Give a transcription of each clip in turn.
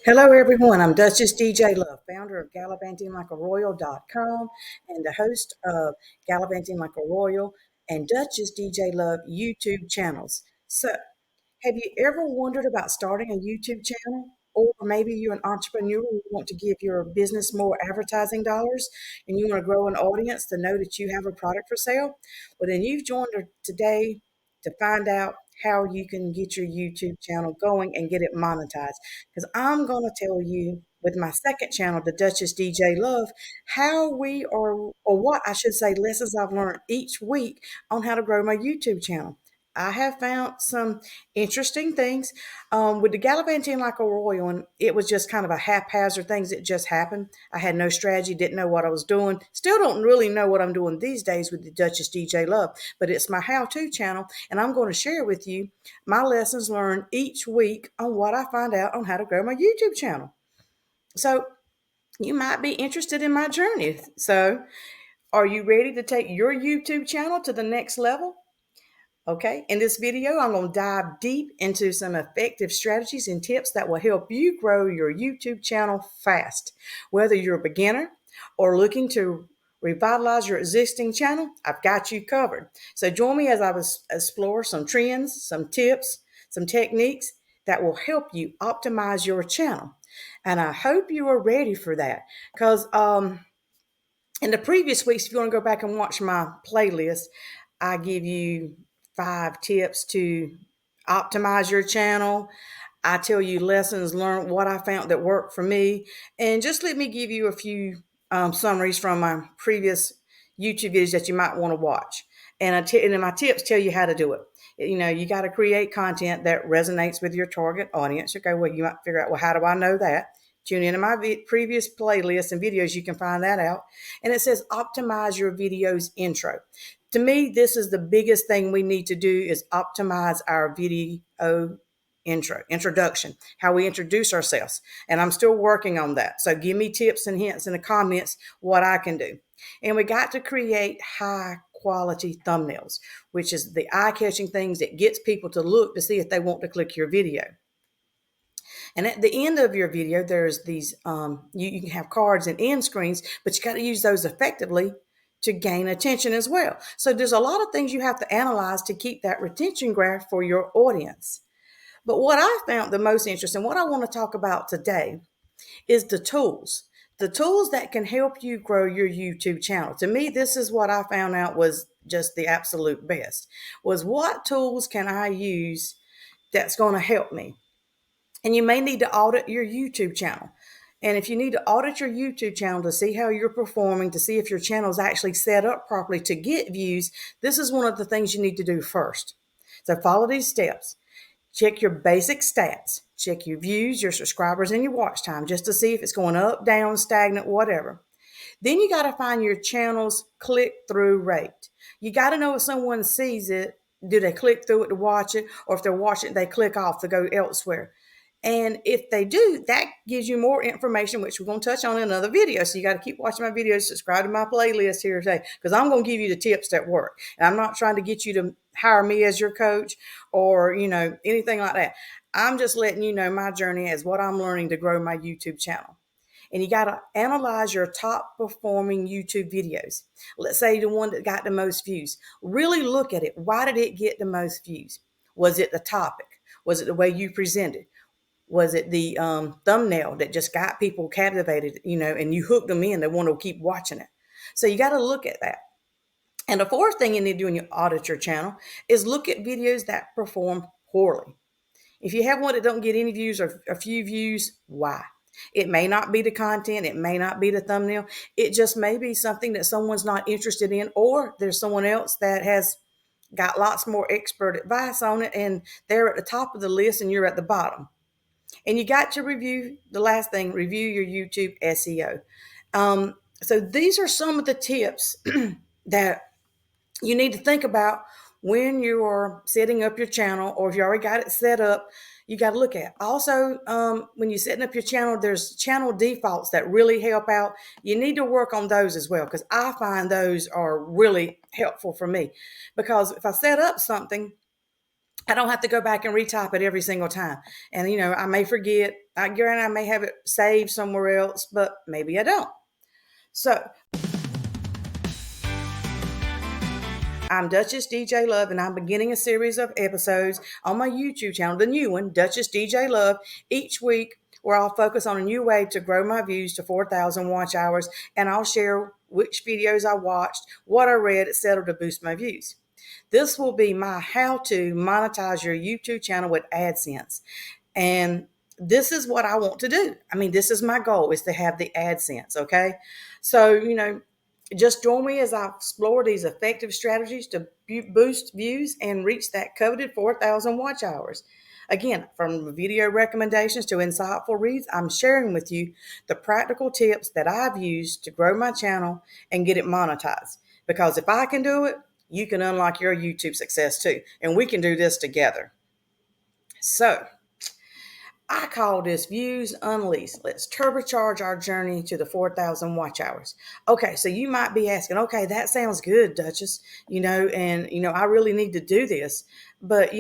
Hello, everyone. I'm Duchess DJ Love, founder of gallivantinglikearoyal.com and the host of Gallivanting Like a Royal and Duchess DJ Love YouTube channels. So, have you ever wondered about starting a YouTube channel? Or maybe you're an entrepreneur who want to give your business more advertising dollars and you want to grow an audience to know that you have a product for sale? Well, then you've joined her today to find out how you can get your YouTube channel going and get it monetized. Because I'm going to tell you with my second channel, the Duchess DJ Love, how we are, or what I should say, lessons I've learned each week on how to grow my YouTube channel. I have found some interesting things with the gallivanting like a royal, and it was just kind of a haphazard things that just happened. I had no strategy, didn't know what I was doing. Still don't really know what I'm doing these days with the Duchess DJ Love, but it's my how-to channel, and I'm going to share with you my lessons learned each week on what I find out on how to grow my YouTube channel. So you might be interested in my journey. So are you ready to take your YouTube channel to the next level? Okay, in this video, I'm going to dive deep into some effective strategies and tips that will help you grow your YouTube channel fast. Whether you're a beginner or looking to revitalize your existing channel, I've got you covered. So join me as I explore some trends, some tips, some techniques that will help you optimize your channel. And I hope you are ready for that because in the previous weeks, if you want to go back and watch my playlist, I give you 5 tips to optimize your channel. I tell you lessons learned, what I found that worked for me. And just let me give you a few summaries from my previous YouTube videos that you might want to watch. And then my tips tell you how to do it. You know, you got to create content that resonates with your target audience. Okay, well, you might figure out, well, how do I know that? Tune into my previous playlists and videos. You can find that out. And it says optimize your video's intro. To me, this is the biggest thing we need to do is optimize our video introduction, how we introduce ourselves. And I'm still working on that. So give me tips and hints in the comments what I can do. And we got to create high quality thumbnails, which is the eye-catching things that gets people to look to see if they want to click your video. And at the end of your video, there's these, you can have cards and end screens, but you got to use those effectively to gain attention as well. So there's a lot of things you have to analyze to keep that retention graph for your audience. But what I found the most interesting, what I want to talk about today is the tools. The tools that can help you grow your YouTube channel. To me, this is what I found out was just the absolute best. Was what tools can I use that's going to help me? And you may need to audit your YouTube channel. And if you need to audit your YouTube channel to see how you're performing, to see if your channel is actually set up properly to get views, this is one of the things you need to do first. So follow these steps. Check your basic stats. Check your views, your subscribers, and your watch time just to see if it's going up, down, stagnant, whatever. Then you got to find your channel's click-through rate. You got to know if someone sees it, do they click through it to watch it, or if they're watching it, they click off to go elsewhere. And if they do, that gives you more information, which we're going to touch on in another video. So you got to keep watching my videos, subscribe to my playlist here today, because I'm going to give you the tips that work. And I'm not trying to get you to hire me as your coach or, anything like that. I'm just letting you know my journey as what I'm learning to grow my YouTube channel. And you got to analyze your top performing YouTube videos. Let's say the one that got the most views. Really look at it. Why did it get the most views? Was it the topic? Was it the way you presented? Was it the thumbnail that just got people captivated, and you hooked them in? They want to keep watching it. So you got to look at that. And the fourth thing you need to do when you audit your channel is look at videos that perform poorly. If you have one that don't get any views or a few views, why? It may not be the content. It may not be the thumbnail. It just may be something that someone's not interested in, or there's someone else that has got lots more expert advice on it, and they're at the top of the list and you're at the bottom. And you got to review the last thing, review your YouTube SEO. So these are some of the tips that you need to think about when you are setting up your channel, or if you already got it set up, you got to look at. Also, when you're setting up your channel, there's channel defaults that really help out. You need to work on those as well, because I find those are really helpful for me. Because if I set up something I don't have to go back and retype it every single time. And, I may forget. I may have it saved somewhere else, but maybe I don't. So I'm Duchess DJ Love, and I'm beginning a series of episodes on my YouTube channel, the new one, Duchess DJ Love, each week where I'll focus on a new way to grow my views to 4,000 watch hours, and I'll share which videos I watched, what I read, etc. to boost my views. This will be my how to monetize your YouTube channel with AdSense. And this is what I want to do. I mean, this is my goal, is to have the AdSense, okay? So, just join me as I explore these effective strategies to boost views and reach that coveted 4,000 watch hours. Again, from video recommendations to insightful reads, I'm sharing with you the practical tips that I've used to grow my channel and get it monetized. Because if I can do it, you can unlock your YouTube success too. And we can do this together. So, I call this Views Unleashed. Let's turbocharge our journey to the 4,000 watch hours. Okay, so you might be asking, okay, that sounds good, Duchess, I really need to do this. But,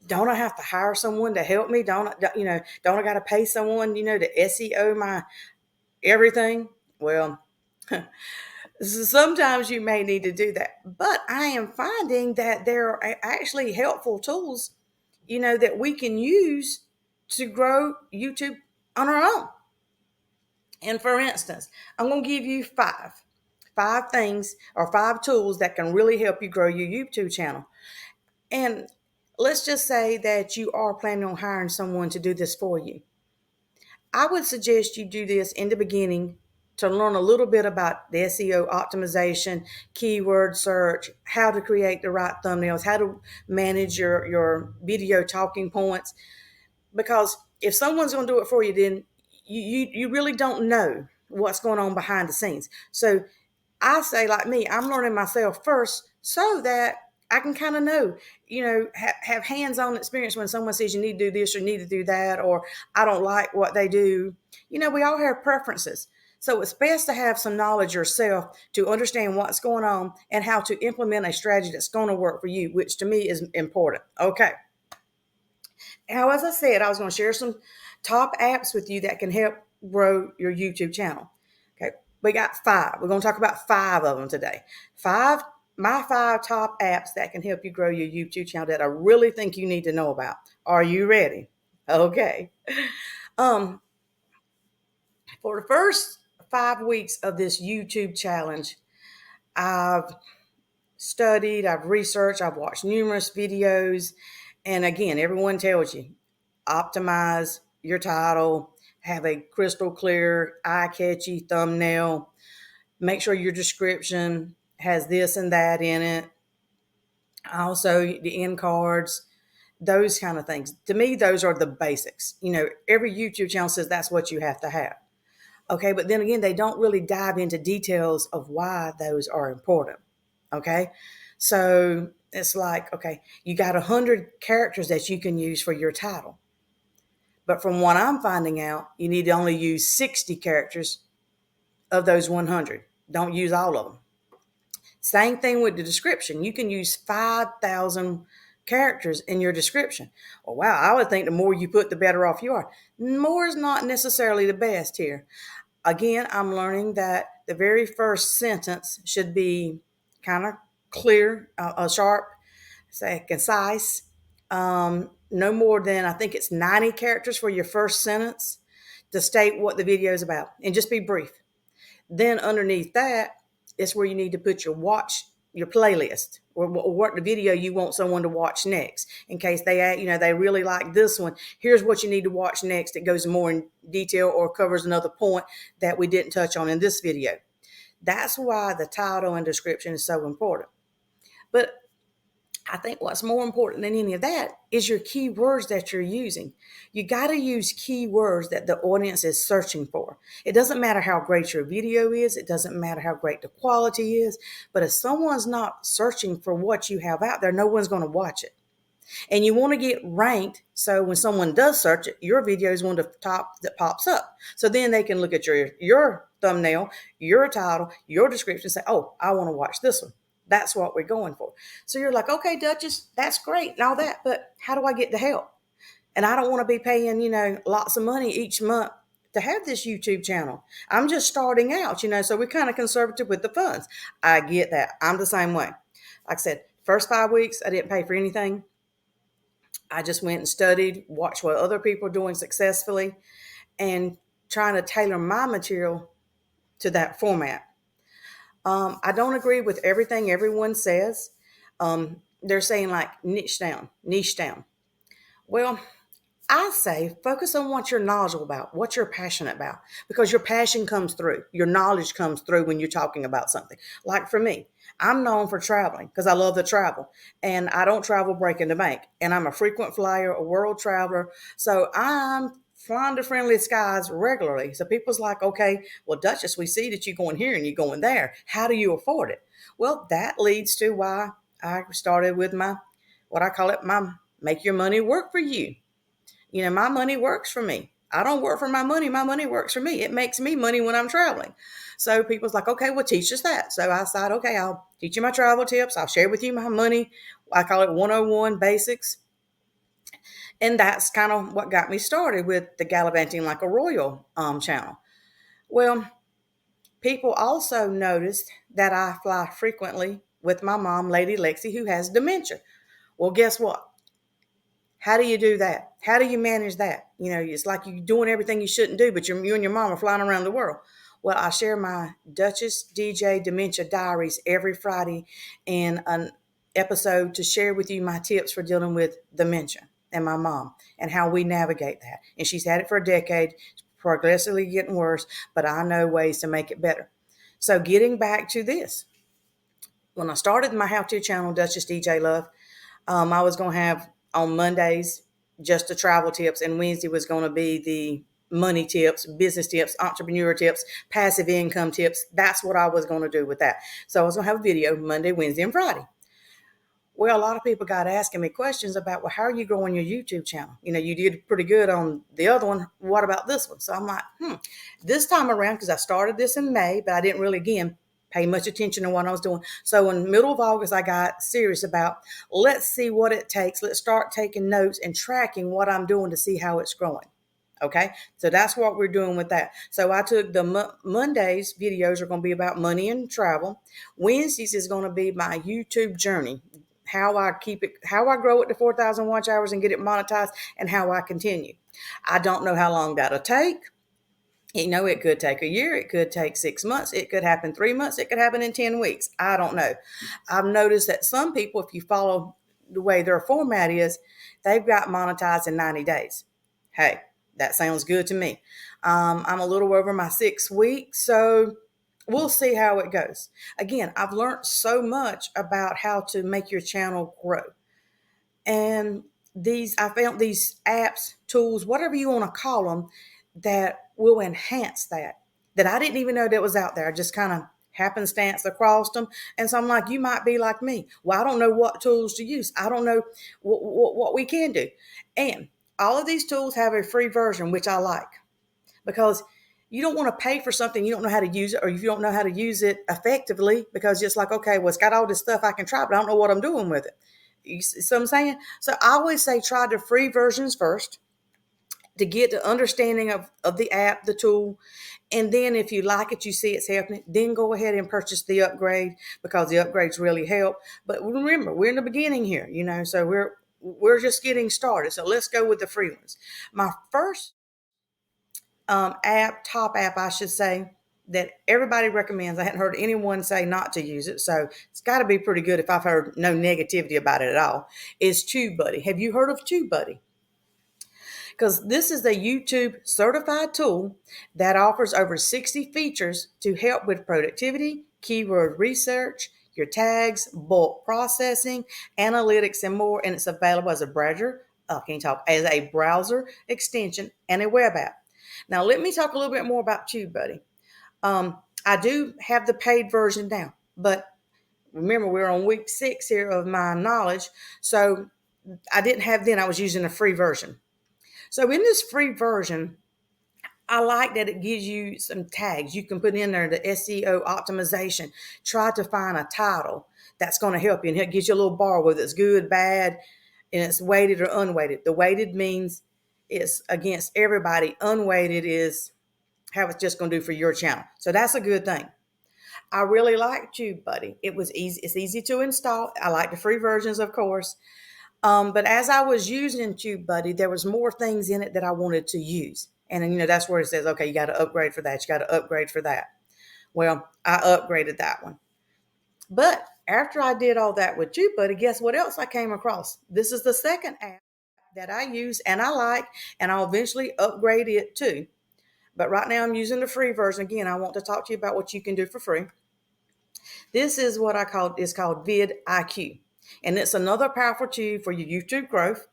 don't I have to hire someone to help me? Don't I got to pay someone, to SEO my everything? Well, sometimes you may need to do that. But I am finding that there are actually helpful tools, that we can use to grow YouTube on our own. And for instance, I'm going to give you five things or 5 tools that can really help you grow your YouTube channel. And let's just say that you are planning on hiring someone to do this for you. I would suggest you do this in the beginning to learn a little bit about the SEO optimization, keyword search, how to create the right thumbnails, how to manage your video talking points. Because if someone's going to do it for you, then you really don't know what's going on behind the scenes. So I say, like me, I'm learning myself first so that I can kind of know, have hands-on experience when someone says you need to do this or you need to do that, or I don't like what they do. We all have preferences. So it's best to have some knowledge yourself to understand what's going on and how to implement a strategy that's going to work for you, which to me is important. Okay. Now, as I said, I was going to share some top apps with you that can help grow your YouTube channel. Okay, we got 5. We're going to talk about 5 of them today. My 5 top apps that can help you grow your YouTube channel that I really think you need to know about. Are you ready? Okay. For the first 5 weeks of this YouTube challenge, I've studied, I've researched, I've watched numerous videos. And again, everyone tells you, optimize your title, have a crystal clear, eye-catchy thumbnail, make sure your description has this and that in it. Also, the end cards, those kind of things. To me, those are the basics. Every YouTube channel says that's what you have to have. Okay, but then again, they don't really dive into details of why those are important. Okay, so it's like, okay, you got 100 characters that you can use for your title. But from what I'm finding out, you need to only use 60 characters of those 100. Don't use all of them. Same thing with the description. You can use 5,000 characters in your description. Well, wow, I would think the more you put, the better off you are. More is not necessarily the best here. Again, I'm learning that the very first sentence should be kind of clear, sharp, say concise. No more than, I think it's 90 characters for your first sentence to state what the video is about, and just be brief. Then underneath that is where you need to put your playlist, or what the video you want someone to watch next. In case they really like this one, here's what you need to watch next. It goes more in detail or covers another point that we didn't touch on in this video. That's why the title and description is so important. But I think what's more important than any of that is your keywords that you're using. You got to use keywords that the audience is searching for. It doesn't matter how great your video is. It doesn't matter how great the quality is. But if someone's not searching for what you have out there, no one's going to watch it. And you want to get ranked, so when someone does search it, your video is one of the top that pops up. So then they can look at your thumbnail, your title, your description, and say, oh, I want to watch this one. That's what we're going for. So you're like, okay, Duchess, that's great and all that, but how do I get the help? And I don't want to be paying, lots of money each month to have this YouTube channel. I'm just starting out, so we're kind of conservative with the funds. I get that. I'm the same way. Like I said, first 5 weeks, I didn't pay for anything. I just went and studied, watched what other people are doing successfully, and trying to tailor my material to that format. I don't agree with everything everyone says. They're saying like niche down, niche down. Well, I say focus on what you're knowledgeable about, what you're passionate about, because your passion comes through, your knowledge comes through when you're talking about something. Like for me, I'm known for traveling because I love to travel, and I don't travel breaking the bank. And I'm a frequent flyer, a world traveler. So I'm flying to friendly skies regularly. So people's like, okay, well, Duchess, we see that you're going here and you're going there. How do you afford it? Well, that leads to why I started with my, what I call it, my make your money work for you. My money works for me. I don't work for my money. My money works for me. It makes me money when I'm traveling. So people's like, okay, well, teach us that. So I said, okay, I'll teach you my travel tips. I'll share with you my money. I call it 101 basics. And that's kind of what got me started with the Gallivanting Like a Royal channel. Well, people also noticed that I fly frequently with my mom, Lady Lexi, who has dementia. Well, guess what? How do you do that? How do you manage that? It's like you're doing everything you shouldn't do, but you and your mom are flying around the world. Well, I share my Duchess DJ Dementia Diaries every Friday in an episode to share with you my tips for dealing with dementia and my mom and how we navigate that. And she's had it for a decade, progressively getting worse, but I know ways to make it better. So getting back to this, when I started my how-to channel, Duchess DJ Love, I was going to have on Mondays just the travel tips, and Wednesday was going to be the money tips, business tips, entrepreneur tips, passive income tips. That's what I was going to do with that. So I was going to have a video Monday, Wednesday, and Friday. Well, a lot of people got asking me questions about, well, how are you growing your YouTube channel? You did pretty good on the other one. What about this one? So I'm like, this time around, because I started this in May, but I didn't really, again, pay much attention to what I was doing. So in the middle of August, I got serious about, let's see what it takes. Let's start taking notes and tracking what I'm doing to see how it's growing. Okay, so that's what we're doing with that. So I took the Mondays videos are going to be about money and travel. Wednesdays is going to be my YouTube journey, how I keep it, how I grow it to 4,000 watch hours and get it monetized, and how I continue. I don't know how long that'll take. It could take a year, it could take 6 months, it could happen 3 months, it could happen in 10 weeks. I don't know. I've noticed that some people, if you follow the way their format is, they've got monetized in 90 days. Hey, that sounds good to me. I'm a little over my 6 weeks, so we'll see how it goes. Again, I've learned so much about how to make your channel grow. And I found these apps, tools, whatever you want to call them, that will enhance that I didn't even know that was out there. I just kind of happenstance across them. And so I'm like, you might be like me. Well, I don't know what tools to use. I don't know what we can do. And all of these tools have a free version, which I like, because you don't want to pay for something you don't know how to use it, or if you don't know how to use it effectively, because it's like, okay, well, it's got all this stuff I can try, but I don't know what I'm doing with it. You see what I'm saying? So I always say try the free versions first to get the understanding of the app, the tool. And then if you like it, you see it's helping, then go ahead and purchase the upgrade, because the upgrades really help. But remember, we're in the beginning here, so we're just getting started. So let's go with the free ones. My first top app, I should say, that everybody recommends, I hadn't heard anyone say not to use it, so it's got to be pretty good if I've heard no negativity about it at all, is TubeBuddy. Have you heard of TubeBuddy? Because this is a YouTube certified tool that offers over 60 features to help with productivity, keyword research, your tags, bulk processing, analytics, and more. And it's available as a as a browser extension and a web app. Now, let me talk a little bit more about TubeBuddy. I do have the paid version now, but remember, we're on week 6 here of my knowledge. So I didn't have then, I was using a free version. So in this free version, I like that it gives you some tags. You can put in there the SEO optimization. Try to find a title that's going to help you. And it gives you a little bar whether it's good, bad, and it's weighted or unweighted. The weighted means it's against everybody. Unweighted is how it's just going to do for your channel. So that's a good thing. I really like TubeBuddy. It was easy. It's easy to install. I like the free versions, of course. But as I was using TubeBuddy, there was more things in it that I wanted to use. And then, that's where it says, okay, you got to upgrade for that. You got to upgrade for that. Well, I upgraded that one. But after I did all that with TubeBuddy, guess what else I came across? This is the second app that I use and I like, and I'll eventually upgrade it too. But right now I'm using the free version. Again, I want to talk to you about what you can do for free. This is what it's called vidIQ. And it's another powerful tool for your YouTube growth.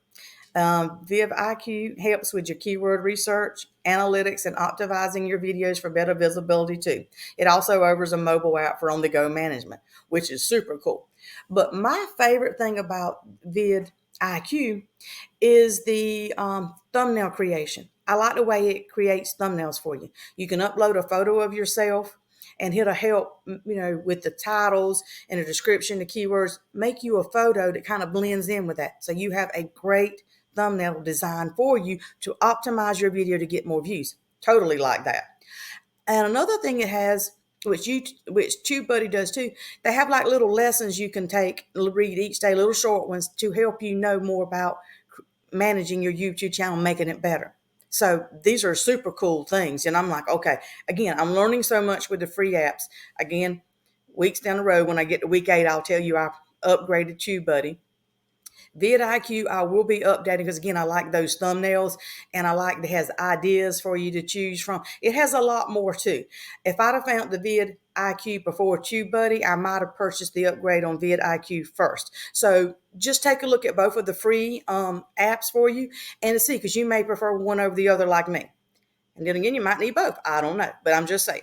vidIQ helps with your keyword research, analytics, and optimizing your videos for better visibility too. It also offers a mobile app for on-the-go management, which is super cool. But my favorite thing about vidIQ is the thumbnail creation. I like the way it creates thumbnails for you. You can upload a photo of yourself and it'll help, with the titles and the description, the keywords, make you a photo that kind of blends in with that. So you have a great thumbnail design for you to optimize your video to get more views. Totally like that. And another thing it has, which TubeBuddy does too, they have like little lessons you can read each day, little short ones to help you know more about managing your YouTube channel, making it better. So these are super cool things. And I'm like, okay, again, I'm learning so much with the free apps. Again, weeks down the road, when I get to week 8, I'll tell you I upgraded TubeBuddy. vidIQ, I will be updating because, again, I like those thumbnails and I like that it has ideas for you to choose from. It has a lot more too. If I'd have found the vidIQ before TubeBuddy, I might have purchased the upgrade on vidIQ first. So just take a look at both of the free apps for you and to see, because you may prefer one over the other like me. And then again, you might need both. I don't know, but I'm just saying.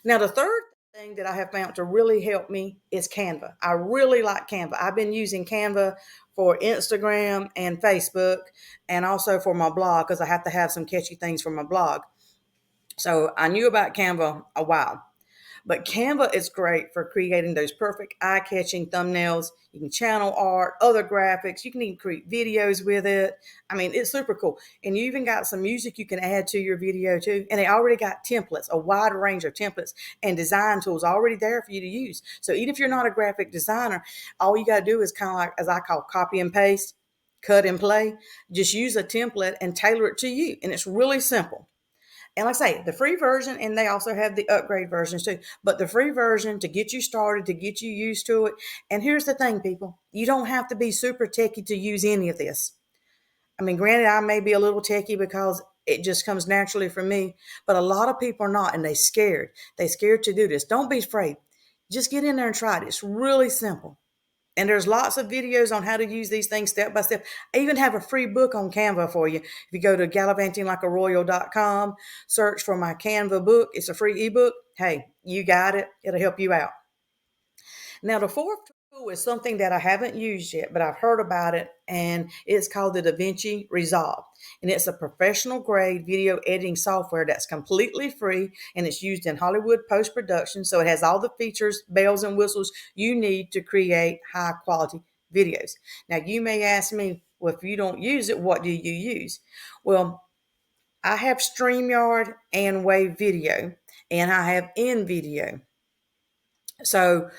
Now, the third thing that I have found to really help me is Canva. I really like Canva. I've been using Canva for Instagram and Facebook and also for my blog because I have to have some catchy things for my blog. So I knew about Canva a while. But Canva is great for creating those perfect eye-catching thumbnails. You can channel art, other graphics. You can even create videos with it. I mean, it's super cool. And you even got some music you can add to your video too. And they already got templates, a wide range of templates and design tools already there for you to use. So even if you're not a graphic designer, all you got to do is kind of like, as I call, copy and paste, cut and play. Just use a template and tailor it to you. And it's really simple. And like I say, the free version, and they also have the upgrade versions too. But the free version to get you started, to get you used to it. And here's the thing, people. You don't have to be super techie to use any of this. I mean, granted, I may be a little techie because it just comes naturally for me. But a lot of people are not, and they're scared. They're scared to do this. Don't be afraid. Just get in there and try it. It's really simple. And there's lots of videos on how to use these things step by step. I even have a free book on Canva for you. If you go to gallivantinglikearoyal.com, search for my Canva book. It's a free ebook. Hey, you got it. It'll help you out. Now, the fourth tool is something that I haven't used yet, but I've heard about it, and it's called the DaVinci Resolve. And it's a professional grade video editing software that's completely free, and it's used in Hollywood post-production. So it has all the features, bells and whistles you need to create high quality videos. Now, you may ask me, well, if you don't use it, what do you use? Well, I have StreamYard and Wave Video, and I have InVideo. So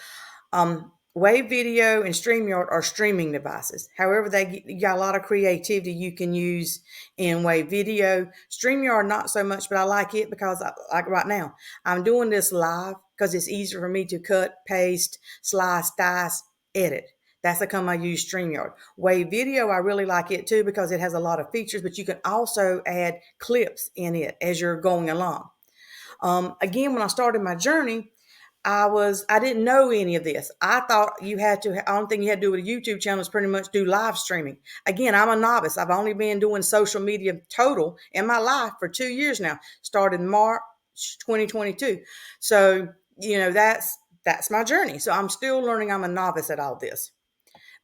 Wave Video and StreamYard are streaming devices. However, you got a lot of creativity you can use in Wave Video. StreamYard, not so much, but I like it because, like right now, I'm doing this live because it's easier for me to cut, paste, slice, dice, edit. That's how come I use StreamYard. Wave Video, I really like it too because it has a lot of features, but you can also add clips in it as you're going along. Again, when I started my journey, I didn't know any of this. I thought the only thing you had to do with a YouTube channel is pretty much do live streaming. Again, I'm a novice. I've only been doing social media total in my life for 2 years now, started March 2022. So, that's my journey. So I'm still learning. I'm a novice at all this.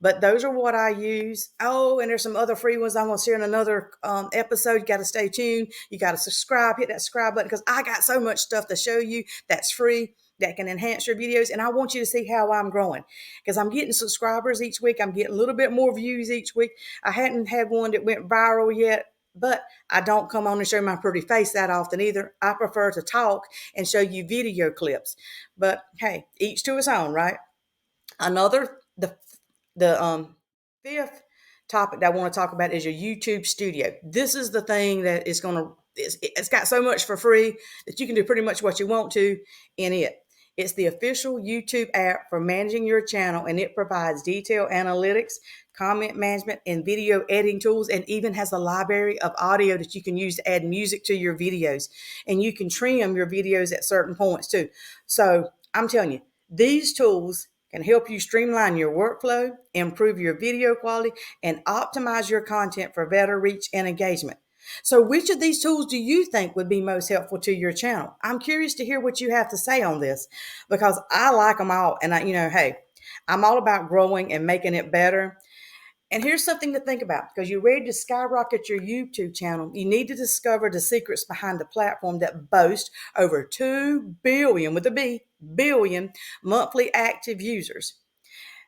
But those are what I use. Oh, and there's some other free ones I'm going to share in another episode. You got to stay tuned. You got to subscribe, hit that subscribe button, because I got so much stuff to show you that's free that can enhance your videos. And I want you to see how I'm growing, because I'm getting subscribers each week. I'm getting a little bit more views each week. I hadn't had one that went viral yet, but I don't come on and show my pretty face that often either. I prefer to talk and show you video clips. But hey, each to his own, right? Another the fifth topic that I want to talk about is your YouTube studio. This is the thing that is going to it's got so much for free that you can do pretty much what you want to in it. It's the official YouTube app for managing your channel, and it provides detailed analytics, comment management, and video editing tools, and even has a library of audio that you can use to add music to your videos. And you can trim your videos at certain points too. So I'm telling you, these tools can help you streamline your workflow, improve your video quality, and optimize your content for better reach and engagement. So which of these tools do you think would be most helpful to your channel? I'm curious to hear what you have to say on this, because I like them all. And hey, I'm all about growing and making it better. And here's something to think about, because you're ready to skyrocket your YouTube channel. You need to discover the secrets behind the platform that boasts over 2 billion, with a B, billion monthly active users.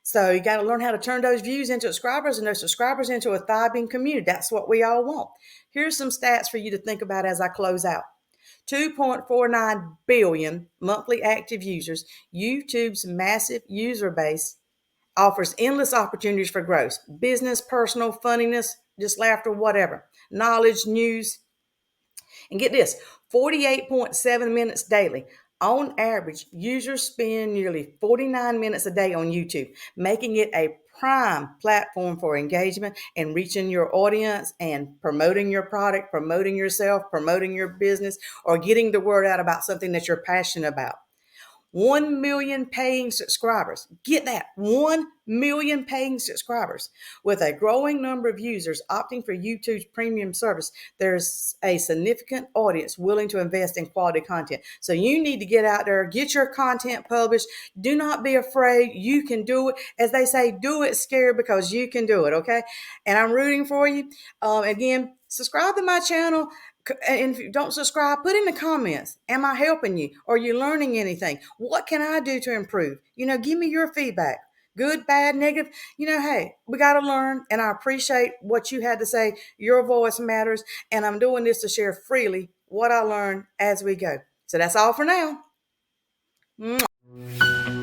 So you got to learn how to turn those views into subscribers and those subscribers into a thriving community. That's what we all want. Here's some stats for you to think about as I close out. 2.49 billion monthly active users. YouTube's massive user base offers endless opportunities for growth: business, personal, funniness, just laughter, whatever, knowledge, news. And get this, 48.7 minutes daily. On average, users spend nearly 49 minutes a day on YouTube, making it a prime platform for engagement and reaching your audience and promoting your product, promoting yourself, promoting your business, or getting the word out about something that you're passionate about. 1 million paying subscribers. Get that, 1 million paying subscribers. With a growing number of users opting for YouTube's premium service, there's a significant audience willing to invest in quality content. So you need to get out there, get your content published. Do not be afraid. You can do it. As they say, do it scared, because you can do it, okay? And I'm rooting for you. Again, subscribe to my channel. And if you don't subscribe, put in the comments, am I helping you? Are you learning anything? What can I do to improve? Give me your feedback. Good, bad, negative. Hey, we got to learn, and I appreciate what you had to say. Your voice matters, and I'm doing this to share freely what I learn as we go. So that's all for now. Mwah.